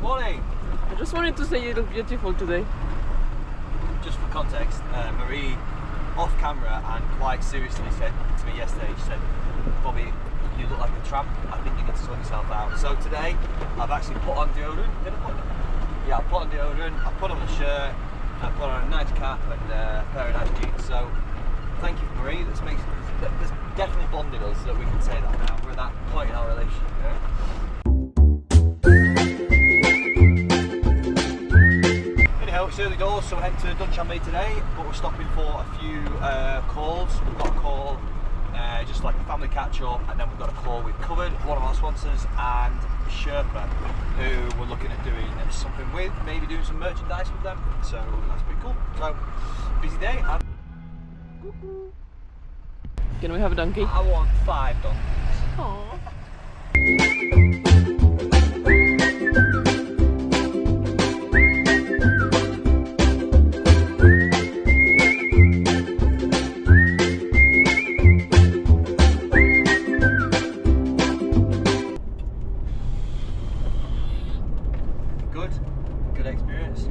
Morning! I just wanted to say you look beautiful today. Just for context, Marie, off camera and quite seriously said to me yesterday, she said, Bobby, you look like a tramp, I think you need to sort yourself out. So today, I've actually put on deodorant. Did I put on? Yeah, I put on deodorant, I put on a shirt, I put on a nice cap and a pair of nice jeans. So thank you, Marie. That's definitely bonded us that we can say that now. We're at that point in our relationship, you know? It's early doors, so we're heading to Dunchambe today, but we're stopping for a few calls. We've got a call, just like a family catch-up, and then we've got a call with Covered, one of our sponsors, and Sherpa, who we're looking at doing something with, maybe doing some merchandise with them, so that's pretty cool. So, busy day. Can we have a donkey? I want 5 donkeys. Aww. Good experience.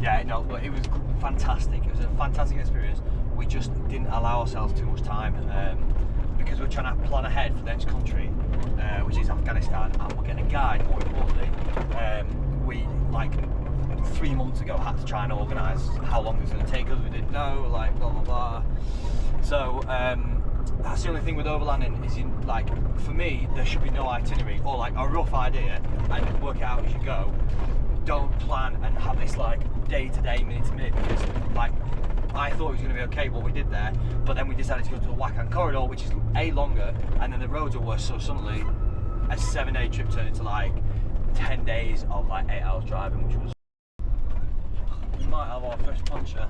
Yeah, no, but it was fantastic. It was a fantastic experience. We just didn't allow ourselves too much time because we're trying to plan ahead for the next country, which is Afghanistan, and we're getting a guide. More importantly, we like 3 months ago had to try and organise how long it was going to take us. We didn't know, like blah blah blah. So that's the only thing with overlanding is, like, for me, there should be no itinerary or like a rough idea and work it out as you go. Don't plan and have this like day to day, minute to minute, because like I thought it was going to be okay what we did there, but then we decided to go to the Wakan corridor, which is A, longer, and then the roads are worse, so suddenly a 7-day trip turned into like 10 days of like 8 hours driving, which was... We might have our first puncture.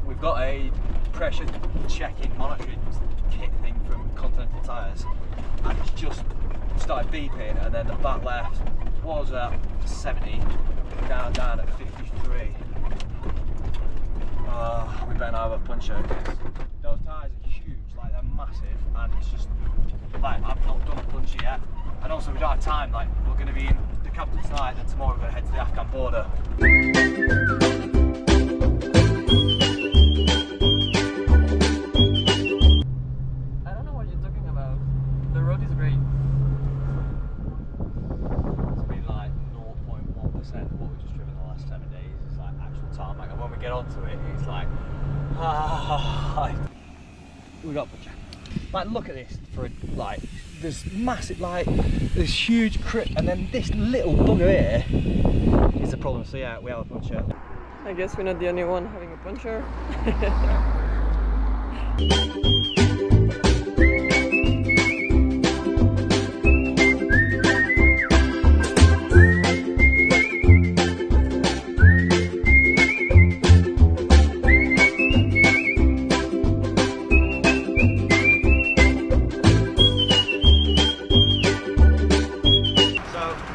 We've got a pressure checking monitoring kit thing from Continental Tyres, and it's just started beeping, and then the back left was at 70, down at 53. We better now have a puncture, because those tyres are huge, like they're massive, and it's just like I've not done a puncture yet, and also we don't have time. Like, we're going to be in the capital tonight, and tomorrow we're going to head to the Afghan border. I don't know what you're talking about. The road is great. It's been like 0.1% of what we've just driven the last 7 days. It's like actual tarmac, and when we get onto it, it's like we got a puncture. Like, look at this. For like, there's massive, like, this huge crit, and then this little bugger here is the problem. So yeah, we have a puncture. I guess we're not the only one having a puncture.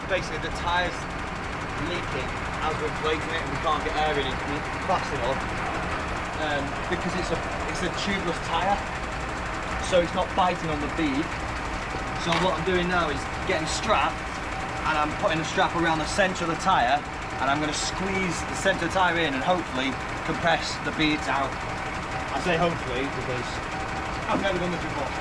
Basically, the tyre's leaking as we're inflating it, and we can't get air in it fast enough because it's a tubeless tyre, so it's not biting on the bead. So what I'm doing now is getting a strap, and I'm putting a strap around the centre of the tyre, and I'm going to squeeze the centre of the tyre in and hopefully compress the beads out. I say hopefully because I've never done this before.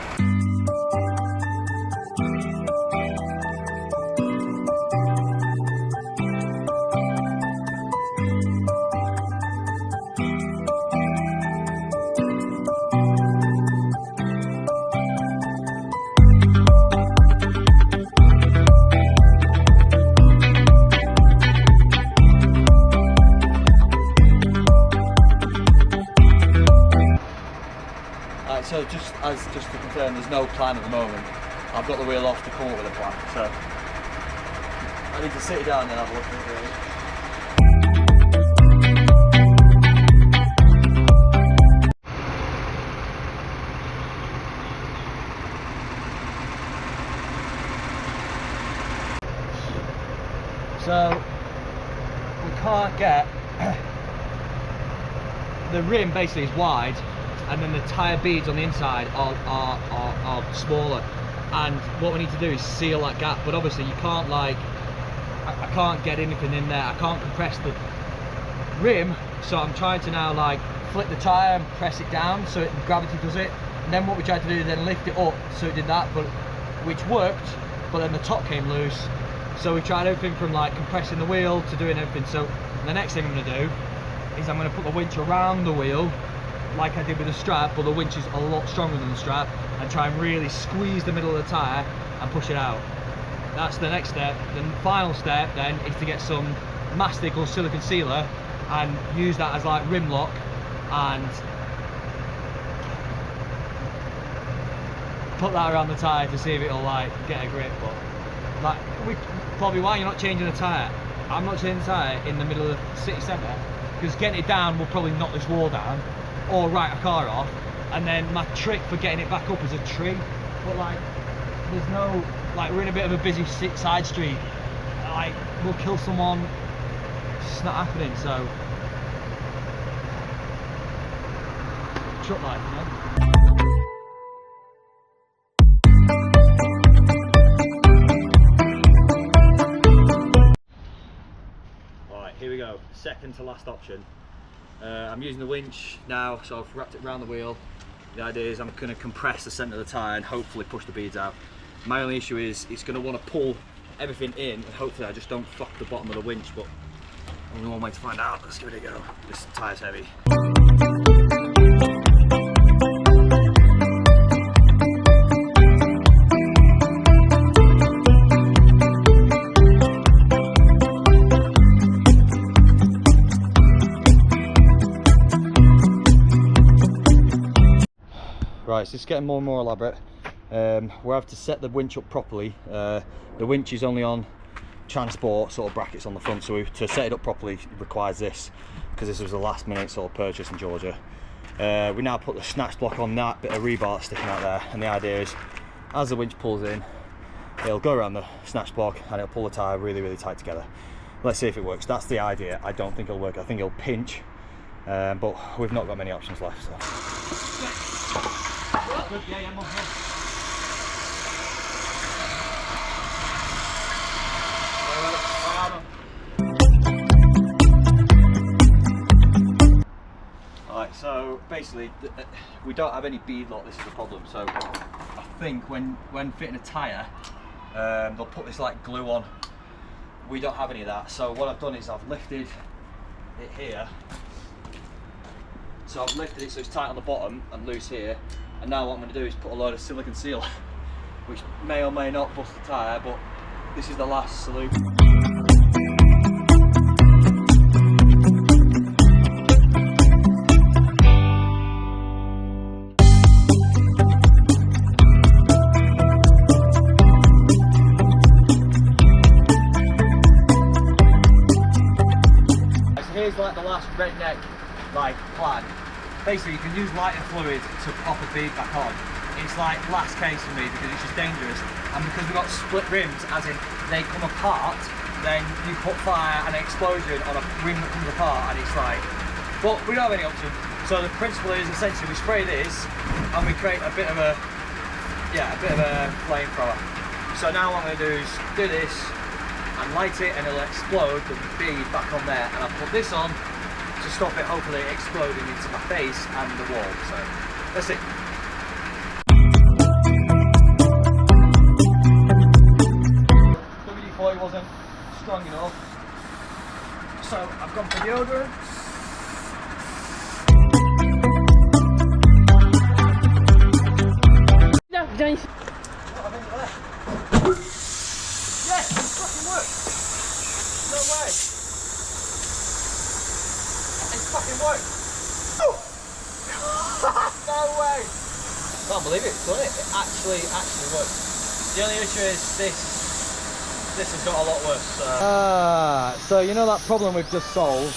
So just to confirm, there's no plan at the moment. I've got the wheel off to come up with a plan, so I need to sit down and have a look at it. So we can't get the rim basically is wide, and then the tyre beads on the inside are smaller, and what we need to do is seal that gap, but obviously you can't, like, I can't get anything in there. I can't compress the rim, so I'm trying to now like flip the tyre and press it down so gravity does it. And then what we tried to do is then lift it up so it did that, but which worked, but then the top came loose. So we tried everything from like compressing the wheel to doing everything. So the next thing I'm going to do is I'm going to put the winch around the wheel like I did with the strap, but the winch is a lot stronger than the strap, and try and really squeeze the middle of the tyre and push it out. That's the next step. The final step then is to get some mastic or silicone sealer and use that as like rim lock and put that around the tyre to see if it'll like get a grip. But like, probably why you're not changing the tyre. I'm not changing the tyre in the middle of the city centre, because getting it down will probably knock this wall down or write a car off, and then my trick for getting it back up is a tree. But like, there's no, like, we're in a bit of a busy side street, like we'll kill someone. It's just not happening. So truck life, you know. Here we go, second to last option. I'm using the winch now, so I've wrapped it around the wheel. The idea is I'm going to compress the centre of the tyre and hopefully push the beads out. My only issue is it's going to want to pull everything in, and hopefully I just don't fuck the bottom of the winch, but only one way to find out. Let's give it a go. This tyre's heavy. Right, so it's getting more and more elaborate. We have to set the winch up properly. The winch is only on transport sort of brackets on the front, so to set it up properly it requires this, because this was a last minute sort of purchase in Georgia. We now put the snatch block on that bit of rebar sticking out there, and the idea is as the winch pulls in, it'll go around the snatch block and it'll pull the tyre really, really tight together. Let's see if it works. That's the idea. I don't think it'll work. I think it'll pinch, but we've not got many options left. So. Good, yeah, I'm on here. Alright, so basically we don't have any bead lock. This is the problem. So I think when fitting a tyre, they'll put this like glue on. We don't have any of that, so what I've done is I've lifted it here. So I've lifted it so it's tight on the bottom and loose here, and now what I'm going to do is put a load of silicone seal, which may or may not bust the tyre, but this is the last solution. So here's like the last redneck plan. Basically, you can use lighter fluid to pop a bead back on. It's like last case for me because it's just dangerous, and because we've got split rims, as in they come apart, then you put fire and an explosion on a rim that comes apart, and it's like, well, we don't have any option. So the principle is essentially we spray this and we create a bit of a flamethrower. So now what I'm going to do is do this and light it, and it'll explode the bead back on there, and I'll put this on to stop it hopefully exploding into my face and the wall. So let's see. WD-40 wasn't strong enough, so I've gone for deodorant. No, Johnny. Yes, it fucking worked. No way. It fucking worked. No way. I can't believe it. It's done it. It actually worked. The only issue is this has got a lot worse. So you know that problem we've just solved?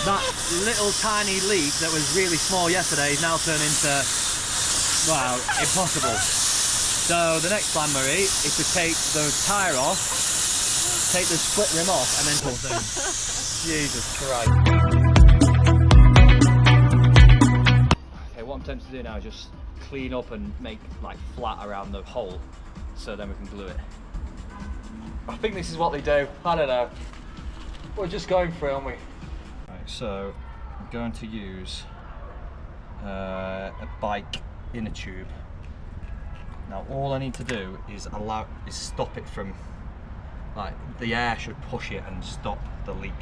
That little tiny leak that was really small yesterday is now turned into, well, impossible. So the next plan, Marie, is to take the tyre off, take the split rim off, and then pull thing. Jesus Christ. Okay, what I'm tempted to do now is just clean up and make like flat around the hole, so then we can glue it. I think this is what they do. I don't know. We're just going for it, aren't we? Right, so I'm going to use a bike inner tube. Now all I need to do is stop it from, like, the air should push it and stop the leak.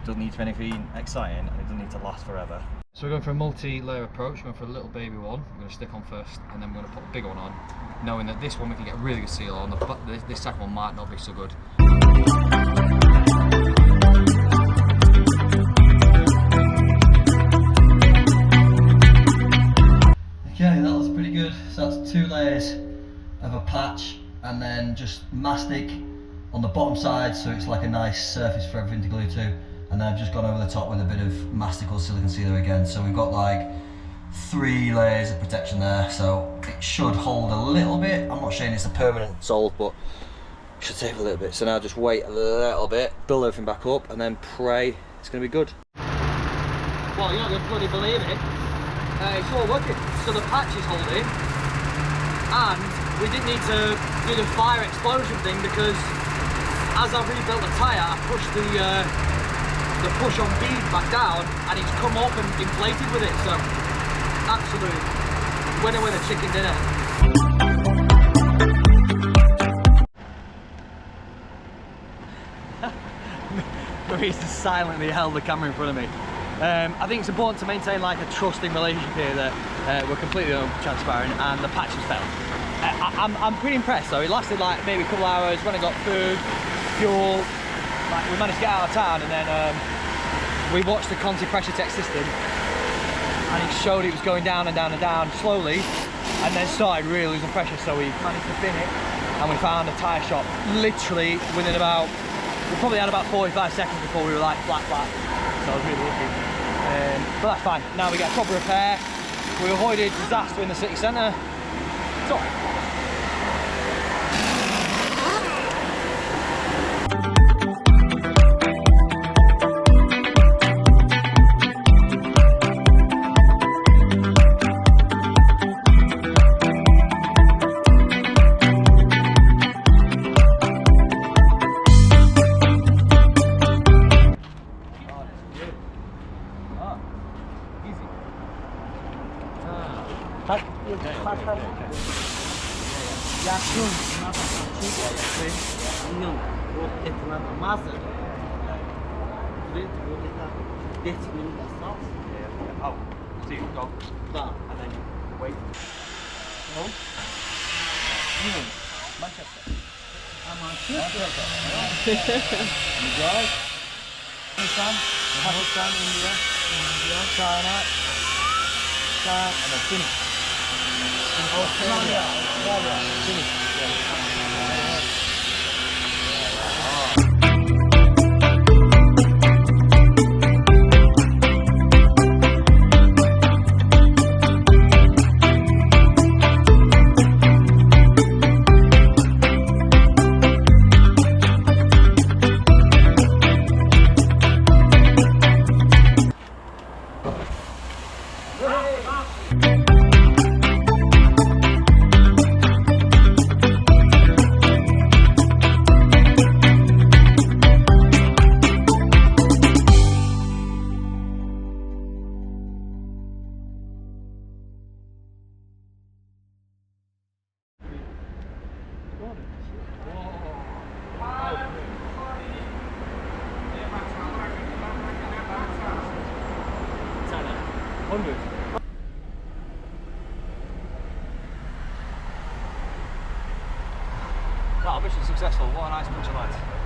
It doesn't need to be anything exciting and it doesn't need to last forever. So we're going for a multi-layer approach. We're going for a little baby one. We're going to stick on first and then we're going to put a bigger one on, knowing that this one we can get a really good seal on, but this second one might not be so good. Okay, that looks pretty good. So that's 2 layers of a patch and then just mastic on the bottom side, so it's like a nice surface for everything to glue to. And then I've just gone over the top with a bit of mastic or silicone sealer again. So we've got like 3 layers of protection there, so it should hold a little bit. I'm not saying it's a permanent solve, but it should save a little bit. So now just wait a little bit, build everything back up, and then pray it's going to be good. Well, you're not going to bloody believe it. It's all working. So the patch is holding, and we didn't need to do the fire explosion thing because as I've rebuilt the tyre, I pushed the push on bead back down and it's come up and inflated with it, so absolute winner chicken dinner. Louise just silently held the camera in front of me. I think it's important to maintain like a trusting relationship here, that we're completely transparent and the patch has failed. I'm pretty impressed though. It lasted like maybe a couple of hours. When I got food, fuel, like we managed to get out of town, and then we watched the Conti pressure tech system and it showed it was going down and down and down slowly, and then started really losing pressure, so we managed to bin it and we found a tyre shop literally within about, we probably had about 45 seconds before we were like flat, so I was really lucky. But that's fine. Now we get a proper repair. We avoided disaster in the city centre. It's alright. Oh, so you go that and then wait. No? Manchester. Manchester. You guys? Pakistan, India, China, and then finish. Australia. Finish. Well, mission successful. What a nice bunch of lads.